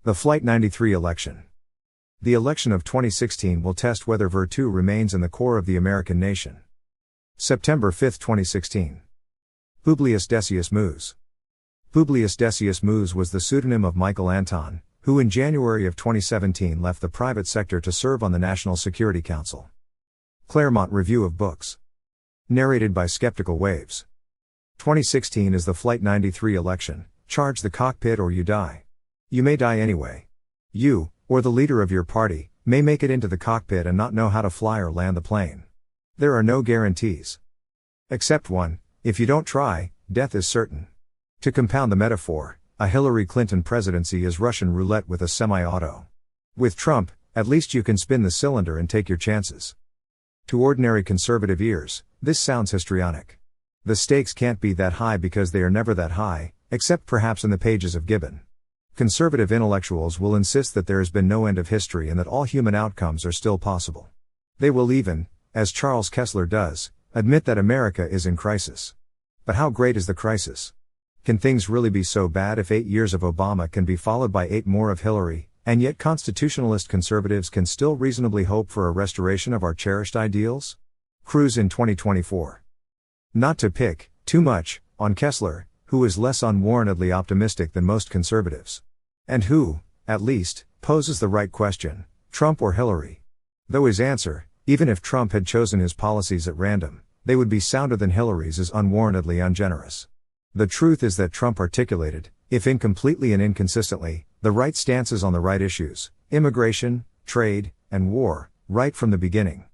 The Flight 93 election. The election of 2016 will test whether virtue remains in the core of the American nation. September 5, 2016. Publius Decius Mus. Publius Decius Mus was the pseudonym of Michael Anton, who in January of 2017 left the private sector to serve on the National Security Council. Claremont Review of Books. Narrated by Skeptical Waves. 2016 is the Flight 93 election. Charge the cockpit or you die. You may die anyway. You, or the leader of your party, may make it into the cockpit and not know how to fly or land the plane. There are no guarantees. Except one: if you don't try, death is certain. To compound the metaphor, a Hillary Clinton presidency is Russian roulette with a semi-auto. With Trump, at least you can spin the cylinder and take your chances. To ordinary conservative ears, this sounds histrionic. The stakes can't be that high because they are never that high, except perhaps in the pages of Gibbon. Conservative intellectuals will insist that there has been no end of history and that all human outcomes are still possible. They will even, as Charles Kessler does, admit that America is in crisis. But how great is the crisis? Can things really be so bad if 8 years of Obama can be followed by 8 more of Hillary, and yet constitutionalist conservatives can still reasonably hope for a restoration of our cherished ideals? Cruz in 2024. Not to pick too much on Kessler, who is less unwarrantedly optimistic than most conservatives. And who, at least, poses the right question: Trump or Hillary? Though his answer, even if Trump had chosen his policies at random, they would be sounder than Hillary's, is unwarrantedly ungenerous. The truth is that Trump articulated, if incompletely and inconsistently, the right stances on the right issues: immigration, trade, and war, right from the beginning.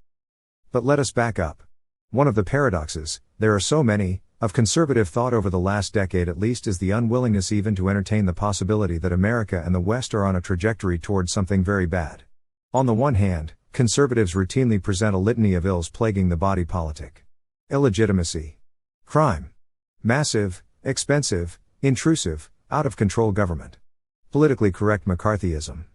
But let us back up. One of the paradoxes, there are so many, of conservative thought over the last decade at least, is the unwillingness even to entertain the possibility that America and the West are on a trajectory towards something very bad. On the one hand, conservatives routinely present a litany of ills plaguing the body politic. Illegitimacy. Crime. Massive, expensive, intrusive, out-of-control government. Politically correct McCarthyism.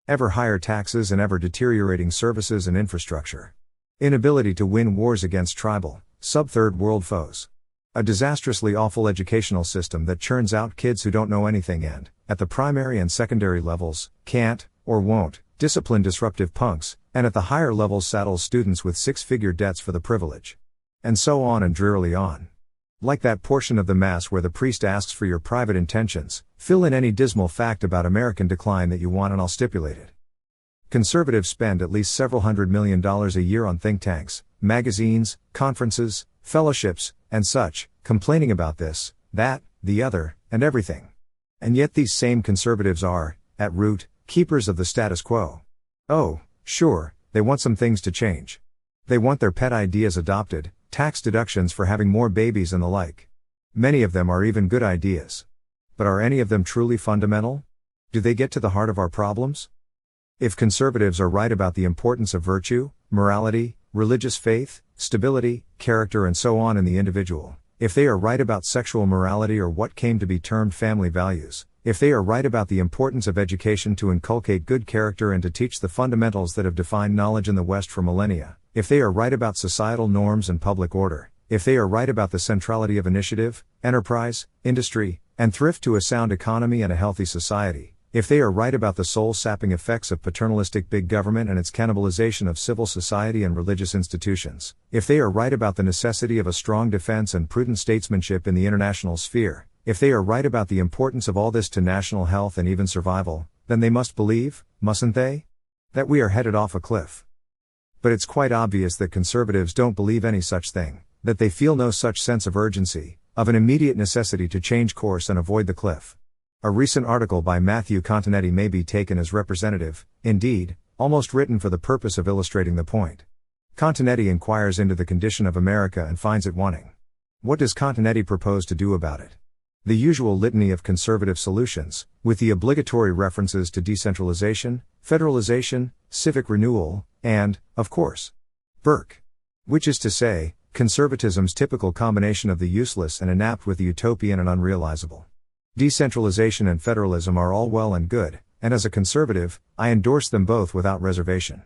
Ever higher taxes and ever deteriorating services and infrastructure. Inability to win wars against tribal, sub-third world foes. A disastrously awful educational system that churns out kids who don't know anything and, at the primary and secondary levels, can't, or won't, discipline disruptive punks, and at the higher levels saddles students with six-figure debts for the privilege. And so on and drearily on. Like that portion of the Mass where the priest asks for your private intentions, fill in any dismal fact about American decline that you want and I'll stipulate it. Conservatives spend at least several $100 million a year on think tanks, magazines, conferences, fellowships, and such, complaining about this, that, the other, and everything. And yet these same conservatives are, at root, keepers of the status quo. Oh, sure, they want some things to change. They want their pet ideas adopted, tax deductions for having more babies and the like. Many of them are even good ideas. But are any of them truly fundamental? Do they get to the heart of our problems? If conservatives are right about the importance of virtue, morality, religious faith, stability, character and so on in the individual, if they are right about sexual morality or what came to be termed family values, if they are right about the importance of education to inculcate good character and to teach the fundamentals that have defined knowledge in the West for millennia, if they are right about societal norms and public order, if they are right about the centrality of initiative, enterprise, industry, and thrift to a sound economy and a healthy society, if they are right about the soul-sapping effects of paternalistic big government and its cannibalization of civil society and religious institutions, if they are right about the necessity of a strong defense and prudent statesmanship in the international sphere, if they are right about the importance of all this to national health and even survival, then they must believe, mustn't they? That we are headed off a cliff. But it's quite obvious that conservatives don't believe any such thing, that they feel no such sense of urgency, of an immediate necessity to change course and avoid the cliff. A recent article by Matthew Continetti may be taken as representative, indeed, almost written for the purpose of illustrating the point. Continetti inquires into the condition of America and finds it wanting. What does Continetti propose to do about it? The usual litany of conservative solutions, with the obligatory references to decentralization, federalization, civic renewal, and, of course, Burke. Which is to say, conservatism's typical combination of the useless and inapt with the utopian and unrealizable. Decentralization and federalism are all well and good, and as a conservative, I endorse them both without reservation.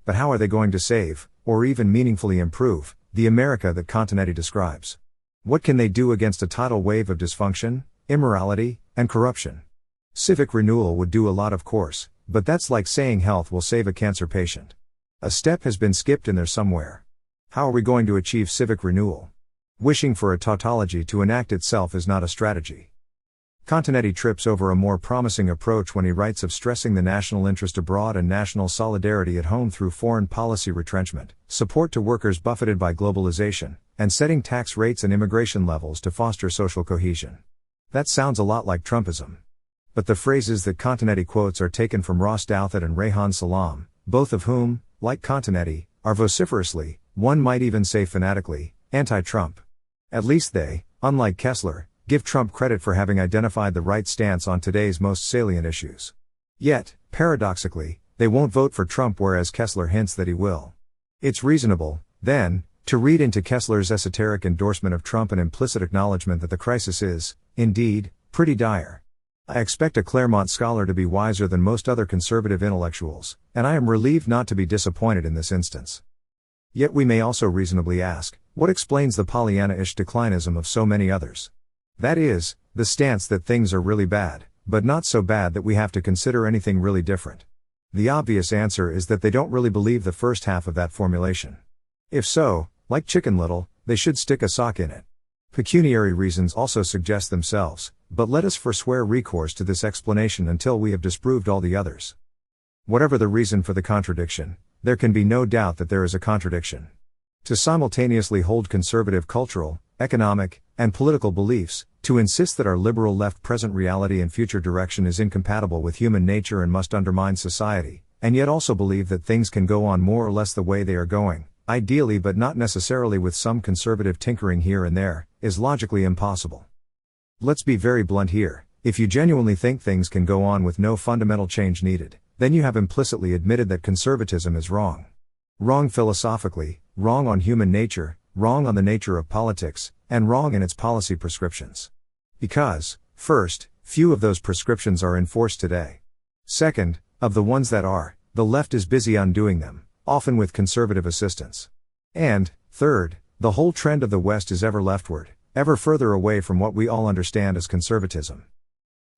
But how are they going to save, or even meaningfully improve, the America that Continetti describes? What can they do against a tidal wave of dysfunction, immorality, and corruption? Civic renewal would do a lot, of course, but that's like saying health will save a cancer patient. A step has been skipped in there somewhere. How are we going to achieve civic renewal? Wishing for a tautology to enact itself is not a strategy. Continetti trips over a more promising approach when he writes of stressing the national interest abroad and national solidarity at home through foreign policy retrenchment, support to workers buffeted by globalization, and setting tax rates and immigration levels to foster social cohesion. That sounds a lot like Trumpism. But the phrases that Continetti quotes are taken from Ross Douthat and Rehan Salam, both of whom, like Continetti, are vociferously, one might even say fanatically, anti-Trump. At least they, unlike Kessler, give Trump credit for having identified the right stance on today's most salient issues. Yet, paradoxically, they won't vote for Trump, whereas Kessler hints that he will. It's reasonable, then, to read into Kessler's esoteric endorsement of Trump an implicit acknowledgement that the crisis is, indeed, pretty dire. I expect a Claremont scholar to be wiser than most other conservative intellectuals, and I am relieved not to be disappointed in this instance. Yet we may also reasonably ask, what explains the Pollyanna-ish declinism of so many others? That is, the stance that things are really bad, but not so bad that we have to consider anything really different. The obvious answer is that they don't really believe the first half of that formulation. If so, like Chicken Little, they should stick a sock in it. Pecuniary reasons also suggest themselves, but let us forswear recourse to this explanation until we have disproved all the others. Whatever the reason for the contradiction, there can be no doubt that there is a contradiction. To simultaneously hold conservative cultural, economic, and political beliefs, to insist that our liberal left present reality and future direction is incompatible with human nature and must undermine society, and yet also believe that things can go on more or less the way they are going, ideally but not necessarily with some conservative tinkering here and there, is logically impossible. Let's be very blunt here. If you genuinely think things can go on with no fundamental change needed, then you have implicitly admitted that conservatism is wrong. Wrong philosophically, wrong on human nature, wrong on the nature of politics, and wrong in its policy prescriptions. Because, first, few of those prescriptions are enforced today. Second, of the ones that are, the left is busy undoing them, often with conservative assistance. And, third, the whole trend of the West is ever leftward, ever further away from what we all understand as conservatism.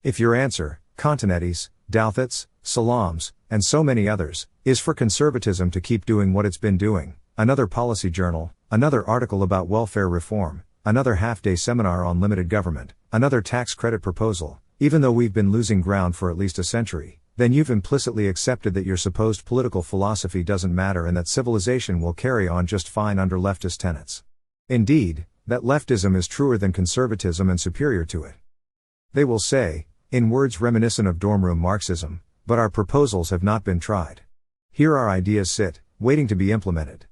If your answer, Continetti's, Douthat's, Salam's, and so many others, is for conservatism to keep doing what it's been doing, another policy journal, another article about welfare reform, another half-day seminar on limited government, another tax credit proposal, even though we've been losing ground for at least a century, then you've implicitly accepted that your supposed political philosophy doesn't matter and that civilization will carry on just fine under leftist tenets. Indeed, that leftism is truer than conservatism and superior to it. They will say, in words reminiscent of dorm room Marxism, but our proposals have not been tried. Here our ideas sit, waiting to be implemented.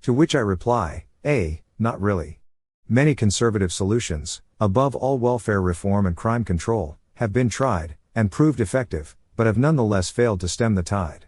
To which I reply, not really. Many conservative solutions, above all welfare reform and crime control, have been tried, and proved effective, but have nonetheless failed to stem the tide.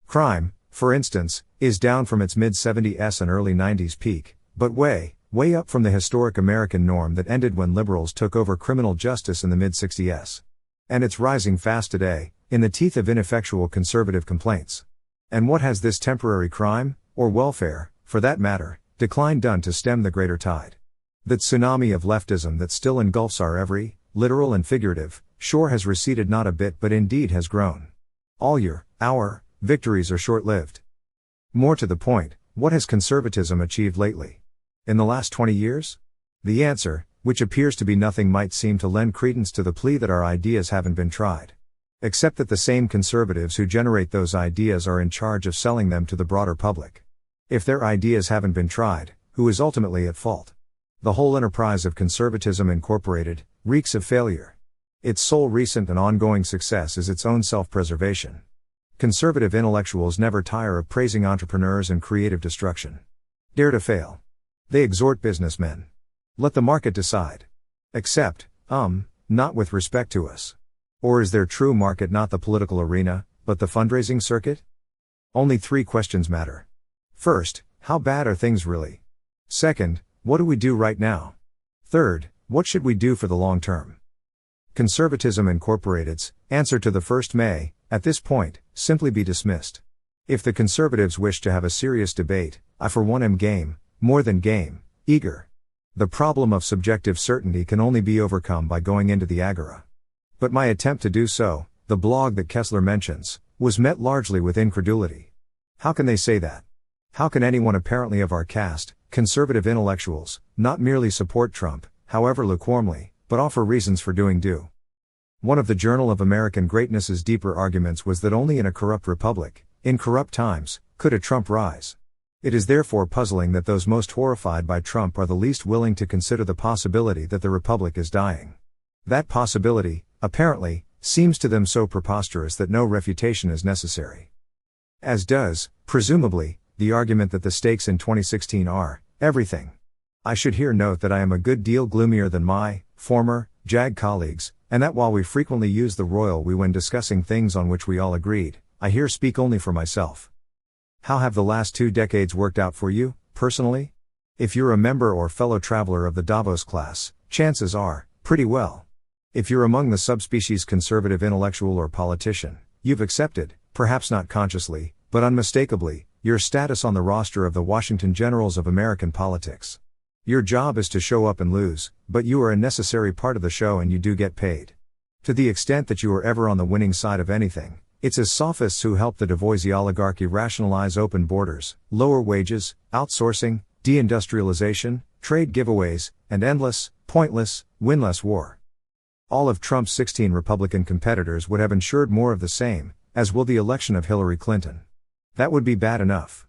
Crime, for instance, is down from its mid-70s and early 90s peak, but way up from the historic American norm that ended when liberals took over criminal justice in the mid-60s. And it's rising fast today, in the teeth of ineffectual conservative complaints. And what has this temporary crime, or welfare, for that matter, decline done to stem the greater tide? That tsunami of leftism that still engulfs our every, literal and figurative, shore has receded not a bit but indeed has grown. All our victories are short-lived. More to the point, what has conservatism achieved lately? In the last 20 years? The answer, which appears to be nothing, might seem to lend credence to the plea that our ideas haven't been tried. Except that the same conservatives who generate those ideas are in charge of selling them to the broader public. If their ideas haven't been tried, who is ultimately at fault? The whole enterprise of Conservatism Incorporated reeks of failure. Its sole recent and ongoing success is its own self-preservation. Conservative intellectuals never tire of praising entrepreneurs and creative destruction. Dare to fail. They exhort businessmen. Let the market decide. Except, not with respect to us. Or is their true market not the political arena, but the fundraising circuit? Only 3 questions matter. First, how bad are things really? Second, what do we do right now? Third, what should we do for the long term? Conservatism Incorporated's answer to the first may, at this point, simply be dismissed. If the conservatives wish to have a serious debate, I for one am game, more than game, eager. The problem of subjective certainty can only be overcome by going into the agora. But my attempt to do so, the blog that Kessler mentions, was met largely with incredulity. How can they say that? How can anyone apparently of our caste, conservative intellectuals, not merely support Trump, however lukewarmly, but offer reasons for doing do? One of the Journal of American Greatness's deeper arguments was that only in a corrupt republic, in corrupt times, could a Trump rise. It is therefore puzzling that those most horrified by Trump are the least willing to consider the possibility that the republic is dying. That possibility, apparently, seems to them so preposterous that no refutation is necessary. As does, presumably, the argument that the stakes in 2016 are everything. I should here note that I am a good deal gloomier than my former JAG colleagues, and that while we frequently use the royal we when discussing things on which we all agreed, I here speak only for myself. How have the last 2 decades worked out for you, personally? If you're a member or fellow traveler of the Davos class, chances are, pretty well. If you're among the subspecies conservative intellectual or politician, you've accepted, perhaps not consciously, but unmistakably, your status on the roster of the Washington Generals of American politics. Your job is to show up and lose, but you are a necessary part of the show and you do get paid. To the extent that you are ever on the winning side of anything, it's as sophists who help the Devoisy oligarchy rationalize open borders, lower wages, outsourcing, deindustrialization, trade giveaways, and endless, pointless, winless war. All of Trump's 16 Republican competitors would have ensured more of the same, as will the election of Hillary Clinton. That would be bad enough.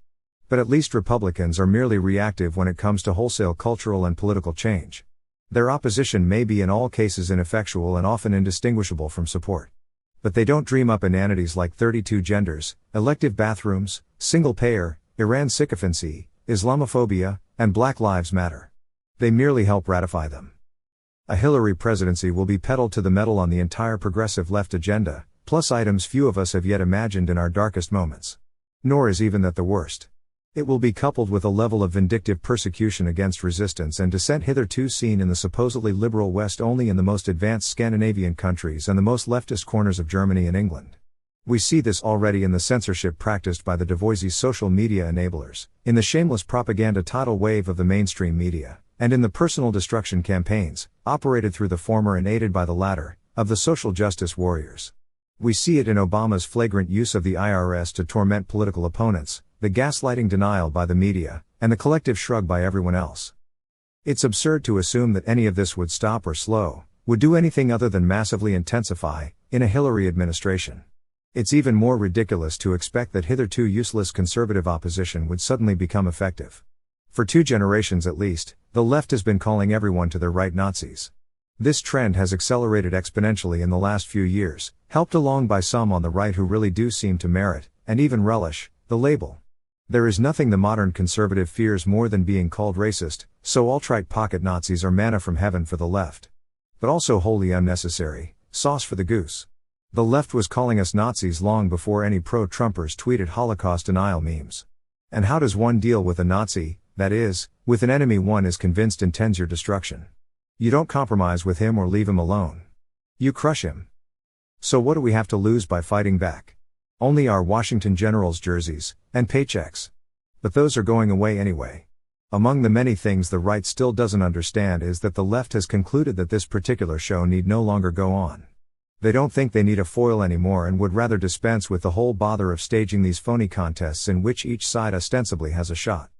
But at least Republicans are merely reactive when it comes to wholesale cultural and political change. Their opposition may be in all cases ineffectual and often indistinguishable from support. But they don't dream up inanities like 32 genders, elective bathrooms, single-payer, Iran sycophancy, Islamophobia, and Black Lives Matter. They merely help ratify them. A Hillary presidency will be pedaled to the metal on the entire progressive left agenda, plus items few of us have yet imagined in our darkest moments. Nor is even that the worst. It will be coupled with a level of vindictive persecution against resistance and dissent hitherto seen in the supposedly liberal West only in the most advanced Scandinavian countries and the most leftist corners of Germany and England. We see this already in the censorship practiced by the Devoisy social media enablers, in the shameless propaganda tidal wave of the mainstream media, and in the personal destruction campaigns, operated through the former and aided by the latter, of the social justice warriors. We see it in Obama's flagrant use of the IRS to torment political opponents, the gaslighting denial by the media, and the collective shrug by everyone else. It's absurd to assume that any of this would stop or slow, would do anything other than massively intensify, in a Hillary administration. It's even more ridiculous to expect that hitherto useless conservative opposition would suddenly become effective. For 2 generations at least, the left has been calling everyone to their right Nazis. This trend has accelerated exponentially in the last few years, helped along by some on the right who really do seem to merit, and even relish, the label. There is nothing the modern conservative fears more than being called racist, so alt-right pocket Nazis are manna from heaven for the left. But also wholly unnecessary, sauce for the goose. The left was calling us Nazis long before any pro-Trumpers tweeted Holocaust denial memes. And how does one deal with a Nazi, that is, with an enemy one is convinced intends your destruction? You don't compromise with him or leave him alone. You crush him. So what do we have to lose by fighting back? Only our Washington Generals jerseys, and paychecks. But those are going away anyway. Among the many things the right still doesn't understand is that the left has concluded that this particular show need no longer go on. They don't think they need a foil anymore and would rather dispense with the whole bother of staging these phony contests in which each side ostensibly has a shot.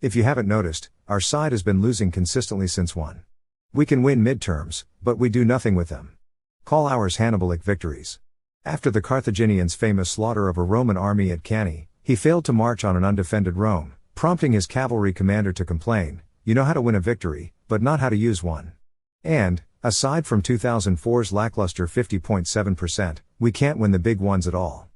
If you haven't noticed, our side has been losing consistently since one. We can win midterms, but we do nothing with them. Call ours Hannibalic victories. After the Carthaginians' famous slaughter of a Roman army at Cannae, he failed to march on an undefended Rome, prompting his cavalry commander to complain, "You know how to win a victory, but not how to use one." And, aside from 2004's lackluster 50.7%, we can't win the big ones at all.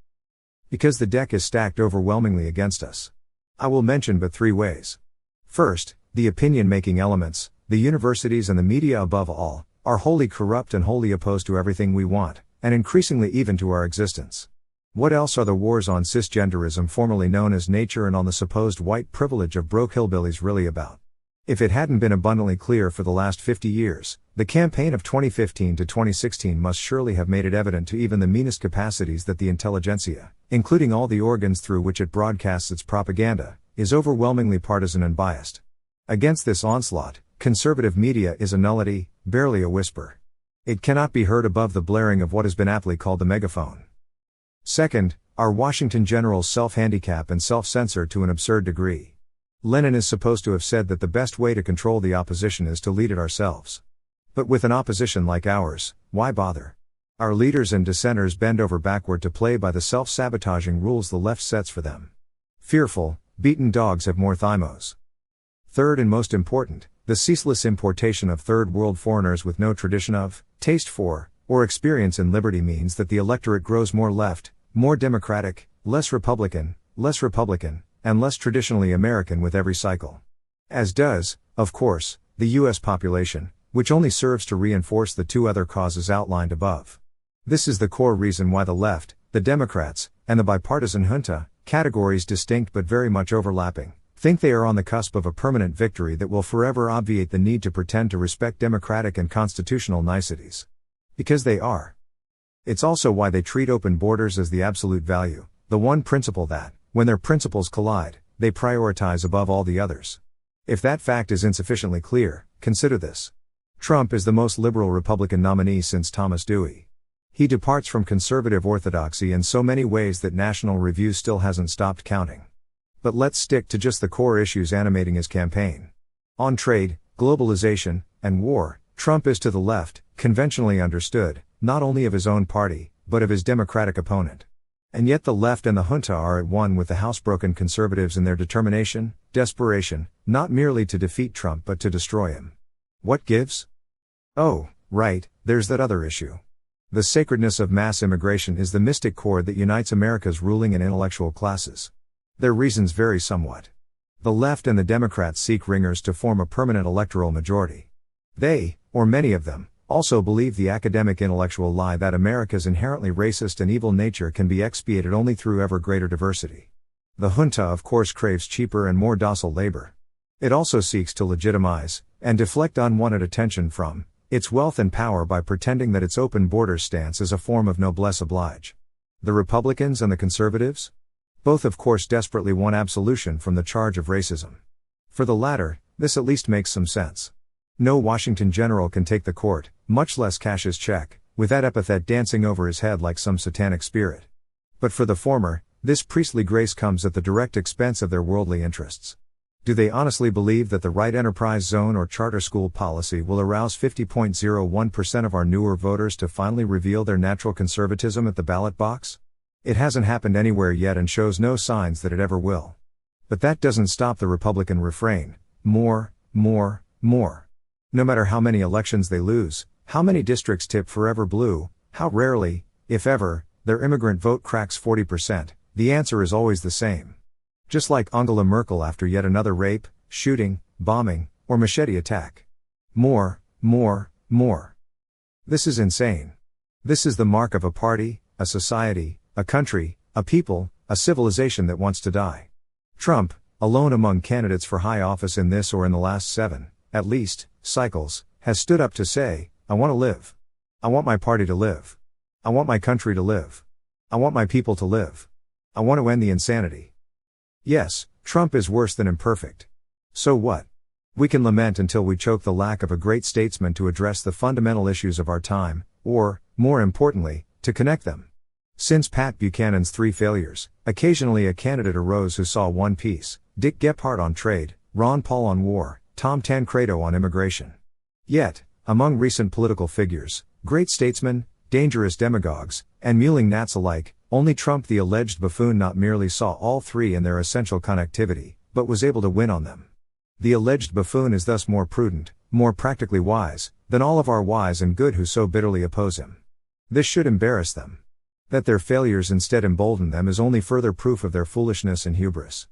Because the deck is stacked overwhelmingly against us. I will mention but 3 ways. First, the opinion-making elements, the universities and the media above all, are wholly corrupt and wholly opposed to everything we want, and increasingly even to our existence. What else are the wars on cisgenderism formerly known as nature and on the supposed white privilege of broke hillbillies really about? If it hadn't been abundantly clear for the last 50 years, the campaign of 2015 to 2016 must surely have made it evident to even the meanest capacities that the intelligentsia, including all the organs through which it broadcasts its propaganda, is overwhelmingly partisan and biased. Against this onslaught, conservative media is a nullity, barely a whisper. It cannot be heard above the blaring of what has been aptly called the megaphone. Second, our Washington generals self-handicap and self-censor to an absurd degree. Lenin is supposed to have said that the best way to control the opposition is to lead it ourselves. But with an opposition like ours, why bother? Our leaders and dissenters bend over backward to play by the self-sabotaging rules the left sets for them. Fearful, beaten dogs have more thymos. Third and most important, the ceaseless importation of third world foreigners with no tradition of, taste for, or experience in liberty means that the electorate grows more left, more democratic, less republican, and less traditionally American with every cycle. As does, of course, the U.S. population, which only serves to reinforce the two other causes outlined above. This is the core reason why the left, the Democrats, and the bipartisan junta, categories distinct but very much overlapping, think they are on the cusp of a permanent victory that will forever obviate the need to pretend to respect democratic and constitutional niceties. Because they are. It's also why they treat open borders as the absolute value, the one principle that, when their principles collide, they prioritize above all the others. If that fact is insufficiently clear, consider this. Trump is the most liberal Republican nominee since Thomas Dewey. He departs from conservative orthodoxy in so many ways that National Review still hasn't stopped counting. But let's stick to just the core issues animating his campaign. On trade, globalization, and war, Trump is to the left, conventionally understood, not only of his own party, but of his Democratic opponent. And yet the left and the junta are at one with the housebroken conservatives in their determination, desperation, not merely to defeat Trump but to destroy him. What gives? Oh, right, there's that other issue. The sacredness of mass immigration is the mystic cord that unites America's ruling and intellectual classes. Their reasons vary somewhat. The left and the Democrats seek ringers to form a permanent electoral majority. They, or many of them, also believe the academic intellectual lie that America's inherently racist and evil nature can be expiated only through ever greater diversity. The junta of course craves cheaper and more docile labor. It also seeks to legitimize, and deflect unwanted attention from, its wealth and power by pretending that its open borders stance is a form of noblesse oblige. The Republicans and the conservatives? Both of course desperately want absolution from the charge of racism. For the latter, this at least makes some sense. No Washington general can take the court, much less cash his check, with that epithet dancing over his head like some satanic spirit. But for the former, this priestly grace comes at the direct expense of their worldly interests. Do they honestly believe that the right enterprise zone or charter school policy will arouse 50.01% of our newer voters to finally reveal their natural conservatism at the ballot box? It hasn't happened anywhere yet and shows no signs that it ever will. But that doesn't stop the Republican refrain: more, more, more. No matter how many elections they lose, how many districts tip forever blue, how rarely, if ever, their immigrant vote cracks 40%, the answer is always the same. Just like Angela Merkel after yet another rape, shooting, bombing, or machete attack. More, more, more. This is insane. This is the mark of a party, a society, a country, a people, a civilization that wants to die. Trump, alone among candidates for high office in this or in the last 7, at least, cycles, has stood up to say, I want to live. I want my party to live. I want my country to live. I want my people to live. I want to end the insanity. Yes, Trump is worse than imperfect. So what? We can lament until we choke the lack of a great statesman to address the fundamental issues of our time, or, more importantly, to connect them. Since Pat Buchanan's 3 failures, occasionally a candidate arose who saw one piece: Dick Gephardt on trade, Ron Paul on war, Tom Tancredo on immigration. Yet, among recent political figures, great statesmen, dangerous demagogues, and mewling gnats alike, only Trump the alleged buffoon not merely saw all 3 in their essential connectivity, but was able to win on them. The alleged buffoon is thus more prudent, more practically wise, than all of our wise and good who so bitterly oppose him. This should embarrass them. That their failures instead embolden them is only further proof of their foolishness and hubris,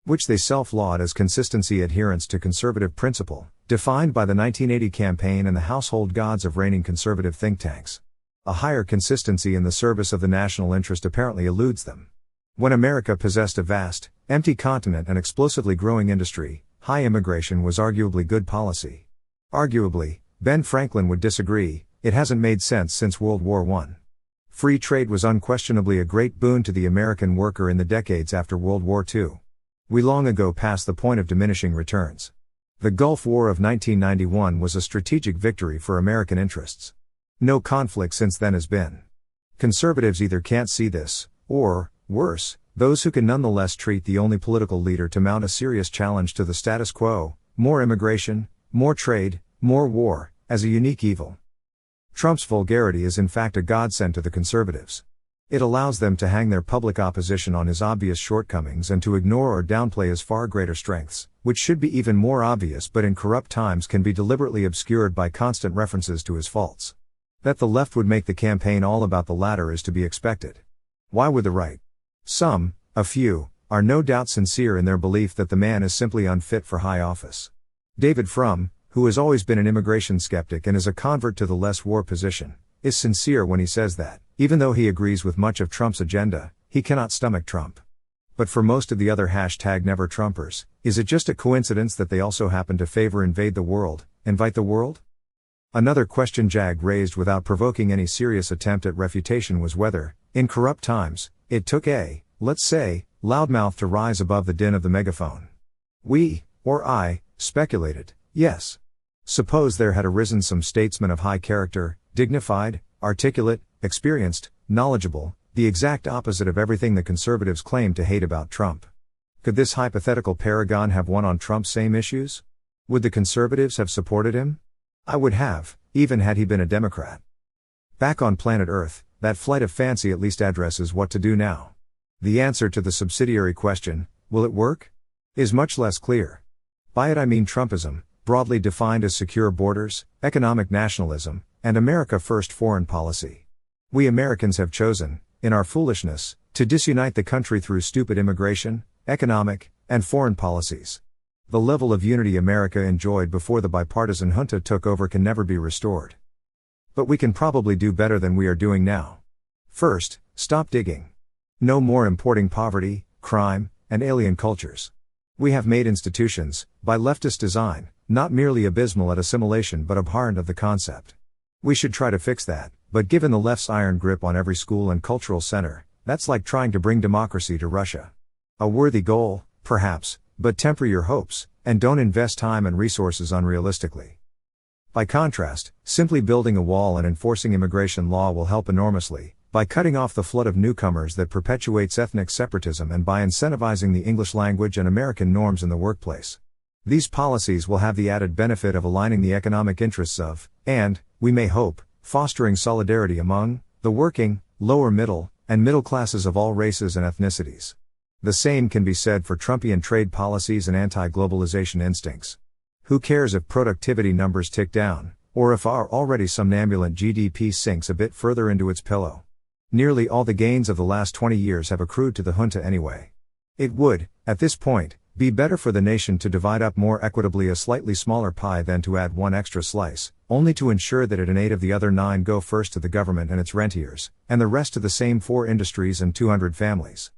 which they self-laud as consistency adherence to conservative principle, defined by the 1980 campaign and the household gods of reigning conservative think tanks. A higher consistency in the service of the national interest apparently eludes them. When America possessed a vast, empty continent and explosively growing industry, high immigration was arguably good policy. Arguably, Ben Franklin would disagree, it hasn't made sense since World War I. Free trade was unquestionably a great boon to the American worker in the decades after World War II. We long ago passed the point of diminishing returns. The Gulf War of 1991 was a strategic victory for American interests. No conflict since then has been. Conservatives either can't see this, or, worse, those who can nonetheless treat the only political leader to mount a serious challenge to the status quo, more immigration, more trade, more war, as a unique evil. Trump's vulgarity is in fact a godsend to the conservatives. It allows them to hang their public opposition on his obvious shortcomings and to ignore or downplay his far greater strengths, which should be even more obvious but in corrupt times can be deliberately obscured by constant references to his faults. That the left would make the campaign all about the latter is to be expected. Why would the right? Some, a few, are no doubt sincere in their belief that the man is simply unfit for high office. David Frum, who has always been an immigration skeptic and is a convert to the less war position, is sincere when he says that, even though he agrees with much of Trump's agenda, he cannot stomach Trump. But for most of the other #never Trumpers, is it just a coincidence that they also happen to favor invite the world? Another question Jag raised without provoking any serious attempt at refutation was whether, in corrupt times, it took a, let's say, loudmouth to rise above the din of the megaphone. We, or I, speculated, yes. Suppose there had arisen some statesman of high character, dignified, articulate, experienced, knowledgeable, the exact opposite of everything the conservatives claim to hate about Trump. Could this hypothetical paragon have won on Trump's same issues? Would the conservatives have supported him? I would have, even had he been a Democrat. Back on planet Earth, that flight of fancy at least addresses what to do now. The answer to the subsidiary question, will it work? Is much less clear. By it I mean Trumpism, broadly defined as secure borders, economic nationalism, and America First foreign policy. We Americans have chosen, in our foolishness, to disunite the country through stupid immigration, economic, and foreign policies. The level of unity America enjoyed before the bipartisan junta took over can never be restored. But we can probably do better than we are doing now. First, stop digging. No more importing poverty, crime, and alien cultures. We have made institutions, by leftist design, not merely abysmal at assimilation but abhorrent of the concept. We should try to fix that, but given the left's iron grip on every school and cultural center, that's like trying to bring democracy to Russia. A worthy goal, perhaps, but temper your hopes, and don't invest time and resources unrealistically. By contrast, simply building a wall and enforcing immigration law will help enormously, by cutting off the flood of newcomers that perpetuates ethnic separatism and by incentivizing the English language and American norms in the workplace. These policies will have the added benefit of aligning the economic interests of, and, we may hope, fostering solidarity among, the working, lower middle, and middle classes of all races and ethnicities. The same can be said for Trumpian trade policies and anti-globalization instincts. Who cares if productivity numbers tick down, or if our already somnambulant GDP sinks a bit further into its pillow? Nearly all the gains of the last 20 years have accrued to the junta anyway. It would, at this point, be better for the nation to divide up more equitably a slightly smaller pie than to add one extra slice, only to ensure that 8 of the other 9 go first to the government and its rentiers, and the rest to the same 4 industries and 200 families.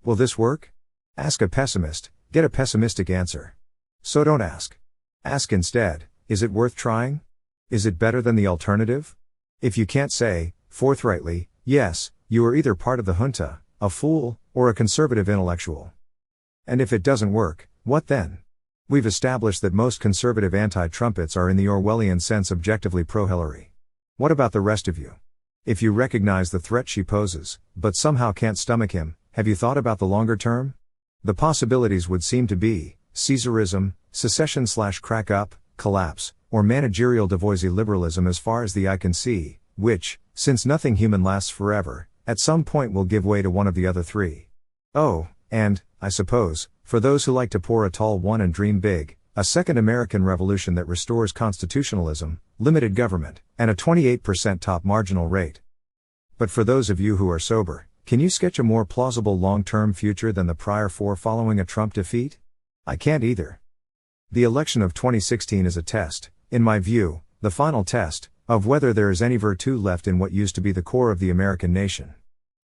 Will this work? Ask a pessimist, get a pessimistic answer. So don't ask. Ask instead, is it worth trying? Is it better than the alternative? If you can't say, forthrightly, yes, you are either part of the junta, a fool, or a conservative intellectual. And if it doesn't work, what then? We've established that most conservative anti-Trumpets are in the Orwellian sense objectively pro-Hillary. What about the rest of you? If you recognize the threat she poses, but somehow can't stomach him, have you thought about the longer term? The possibilities would seem to be Caesarism, secession/crack-up, collapse, or managerial Devoisy liberalism as far as the eye can see, which, since nothing human lasts forever, at some point will give way to one of the other 3. Oh, and, I suppose, for those who like to pour a tall one and dream big, a second American Revolution that restores constitutionalism, limited government, and a 28% top marginal rate. But for those of you who are sober, can you sketch a more plausible long-term future than the prior 4 following a Trump defeat? I can't either. The election of 2016 is a test, in my view, the final test, of whether there is any virtue left in what used to be the core of the American nation.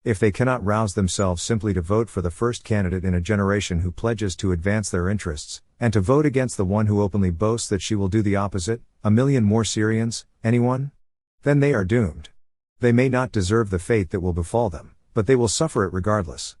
If they cannot rouse themselves simply to vote for the first candidate in a generation who pledges to advance their interests, and to vote against the one who openly boasts that she will do the opposite, 1 million more Syrians, anyone? Then they are doomed. They may not deserve the fate that will befall them, but they will suffer it regardless.